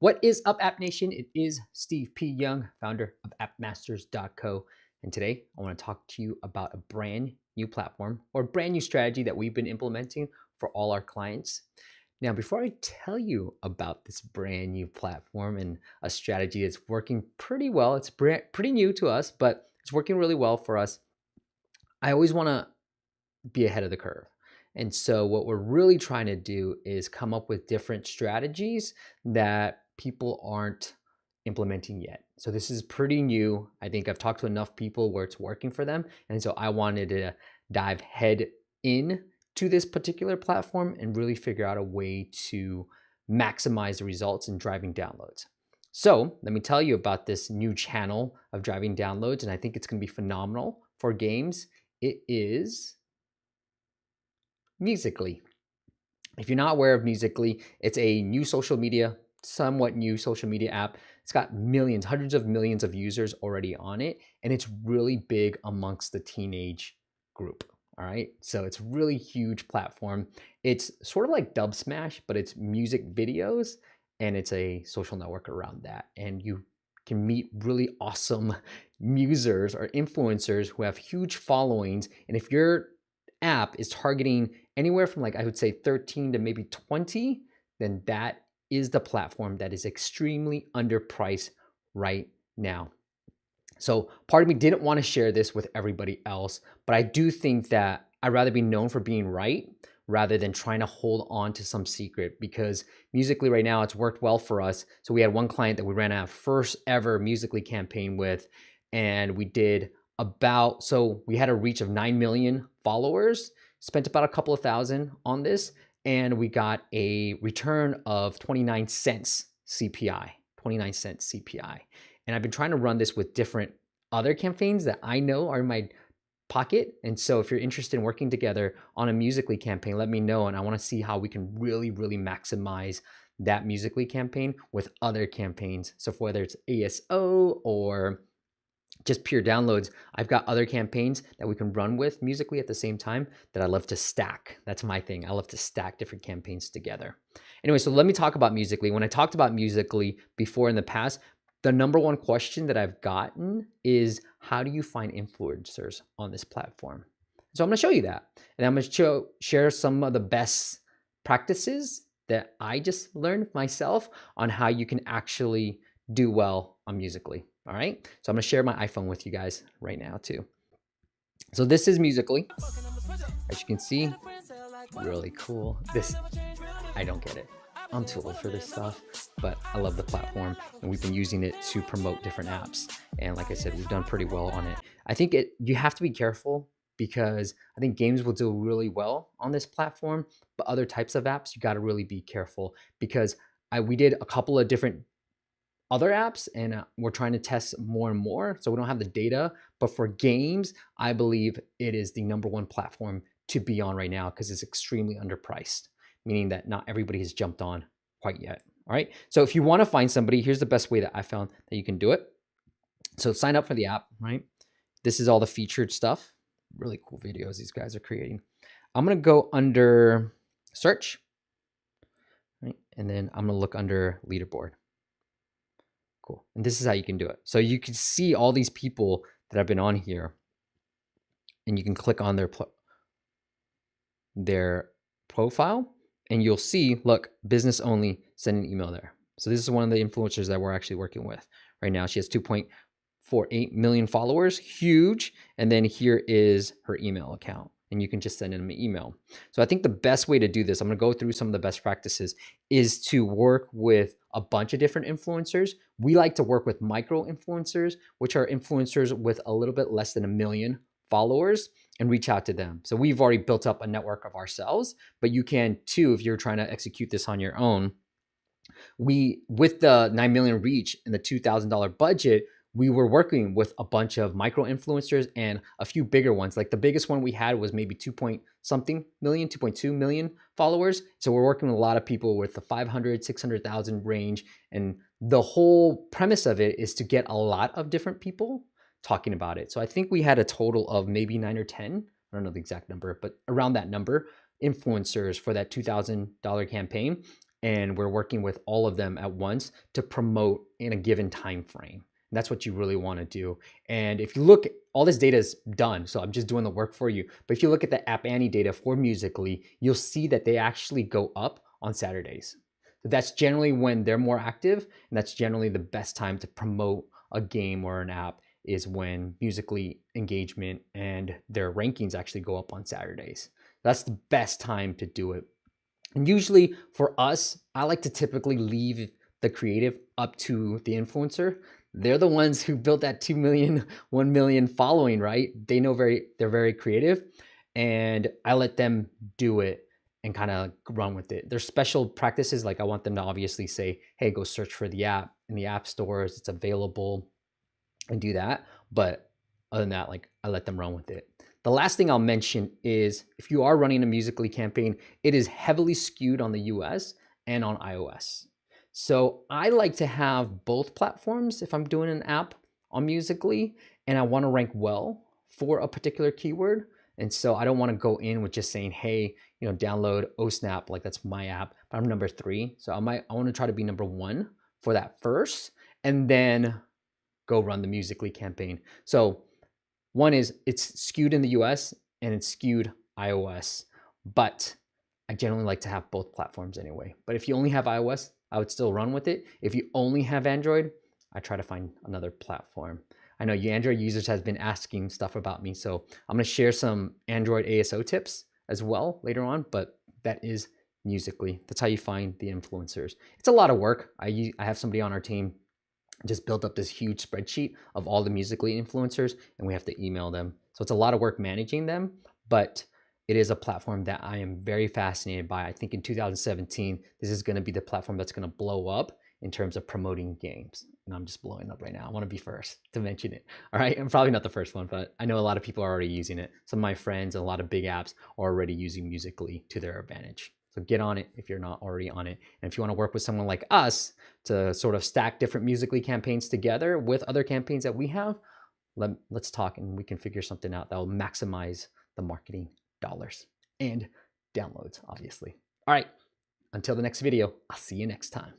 What is up, App Nation? It is Steve P. Young, founder of AppMasters.co. And today I want to talk to you about a brand new platform or brand new strategy that we've been implementing for all our clients. Now, before I tell you about this brand new platform and a strategy that's working pretty well, it's pretty new to us, but it's working really well for us. I always want to be ahead of the curve. And so what we're really trying to do is come up with different strategies that people aren't implementing yet. So this is pretty new. I think I've talked to enough people where it's working for them. And so I wanted to dive head in to this particular platform and really figure out a way to maximize the results in driving downloads. So let me tell you about this new channel of driving downloads, and I think it's going to be phenomenal for games. It is Musical.ly. If you're not aware of Musical.ly, it's a new social media, somewhat new social media app. It's got millions, hundreds of millions of users already on it, and it's really big amongst the teenage group. All right, so it's really huge platform. It's sort of like Dubsmash, but it's music videos, and it's a social network around that. And you can meet really awesome users or influencers who have huge followings. And if your app is targeting anywhere from, like, I would say 13 to maybe 20, then that is the platform that is extremely underpriced right now. So part of me didn't want to share this with everybody else, but I do think that I'd rather be known for being right rather than trying to hold on to some secret, because Musical.ly right now, it's worked well for us. So we had one client that we ran our first ever Musical.ly campaign with, and we did so we had a reach of 9 million followers, spent about a couple of thousand on this, and we got a return of 29 cents CPI, 29 cents CPI. And I've been trying to run this with different other campaigns that I know are in my pocket. And so if you're interested in working together on a Musical.ly campaign, let me know. And I want to see how we can really, really maximize that Musical.ly campaign with other campaigns. So whether it's ASO or just pure downloads, I've got other campaigns that we can run with Musical.ly at the same time that I love to stack. That's my thing. I love to stack different campaigns together. Anyway, so let me talk about Musical.ly. When I talked about Musical.ly before in the past, the number one question that I've gotten is, how do you find influencers on this platform? So I'm going to show you that. And I'm going to share some of the best practices that I just learned myself on how you can actually do well on Musical.ly. All right, so I'm gonna share my iPhone with you guys right now too. So this is Musical.ly. As you can see, really cool. I don't get it. I'm too old for this stuff, but I love the platform, and we've been using it to promote different apps. And like I said, we've done pretty well on it. I think you have to be careful, because I think games will do really well on this platform, but other types of apps, you got to really be careful, because we did a couple of different other apps, and we're trying to test more and more, so we don't have the data. But for games, I believe it is the number one platform to be on right now, because it's extremely underpriced, meaning that not everybody has jumped on quite yet. All right, so if you want to find somebody, here's the best way that I found that you can do it. So sign up for the app, right? This is all the featured stuff. Really cool videos these guys are creating. I'm gonna go under search, right? And then I'm gonna look under leaderboard. Cool. And this is how you can do it. So you can see all these people that have been on here, and you can click on their profile, and you'll see, look, business only, send an email there. So this is one of the influencers that we're actually working with right now. She has 2.48 million followers, huge. And then here is her email account, and you can just send them an email. So I think the best way to do this, I'm gonna go through some of the best practices, is to work with a bunch of different influencers. We like to work with micro influencers, which are influencers with a little bit less than 1 million followers, and reach out to them. So we've already built up a network of ourselves, but you can too if you're trying to execute this on your own. With the 9 million reach and the $2,000 budget, we were working with a bunch of micro influencers and a few bigger ones. Like the biggest one we had was maybe 2.2 million followers. So we're working with a lot of people with the 500, 600,000 range. And the whole premise of it is to get a lot of different people talking about it. So I think we had a total of maybe 9 or 10, I don't know the exact number, but around that number, influencers for that $2,000 campaign. and we're working with all of them at once to promote in a given time frame. And that's what you really want to do. And if you look, all this data is done, so I'm just doing the work for you. But if you look at the App Annie data for Musical.ly, you'll see that they actually go up on Saturdays. So that's generally when they're more active, and that's generally the best time to promote a game or an app, is when Musical.ly engagement and their rankings actually go up on Saturdays. That's the best time to do it. And usually for us, I like to typically leave the creative up to the influencer. They're the ones who built that 2 million, 1 million following, right? They know they're very creative, and I let them do it and kind of run with it. There's special practices, like I want them to obviously say, hey, go search for the app in the app stores, it's available, and do that. But other than that, like, I let them run with it. The last thing I'll mention is if you are running a Musical.ly campaign, it is heavily skewed on the US and on iOS. So I like to have both platforms if I'm doing an app on Musical.ly and I want to rank well for a particular keyword. And so I don't want to go in with just saying, hey, download OSnap, like that's my app, but I'm number 3. So I want to try to be number 1 for that first, and then go run the Musical.ly campaign. So one is it's skewed in the US and it's skewed iOS, but I generally like to have both platforms anyway. But if you only have iOS, I would still run with it. If you only have Android, I try to find another platform. I know you Android users has been asking stuff about me, so I'm gonna share some Android ASO tips as well later on, but that is Musical.ly. That's how you find the influencers. It's a lot of work. I have somebody on our team just built up this huge spreadsheet of all the Musical.ly influencers, and we have to email them. So it's a lot of work managing them, but it is a platform that I am very fascinated by. I think in 2017, this is going to be the platform that's going to blow up in terms of promoting games. And I'm just blowing up right now. I want to be first to mention it. All right. I'm probably not the first one, but I know a lot of people are already using it. Some of my friends and a lot of big apps are already using Musical.ly to their advantage. So get on it if you're not already on it. And if you want to work with someone like us to sort of stack different Musical.ly campaigns together with other campaigns that we have, let's talk and we can figure something out that will maximize the marketing dollars and downloads, obviously. All right, until the next video, I'll see you next time.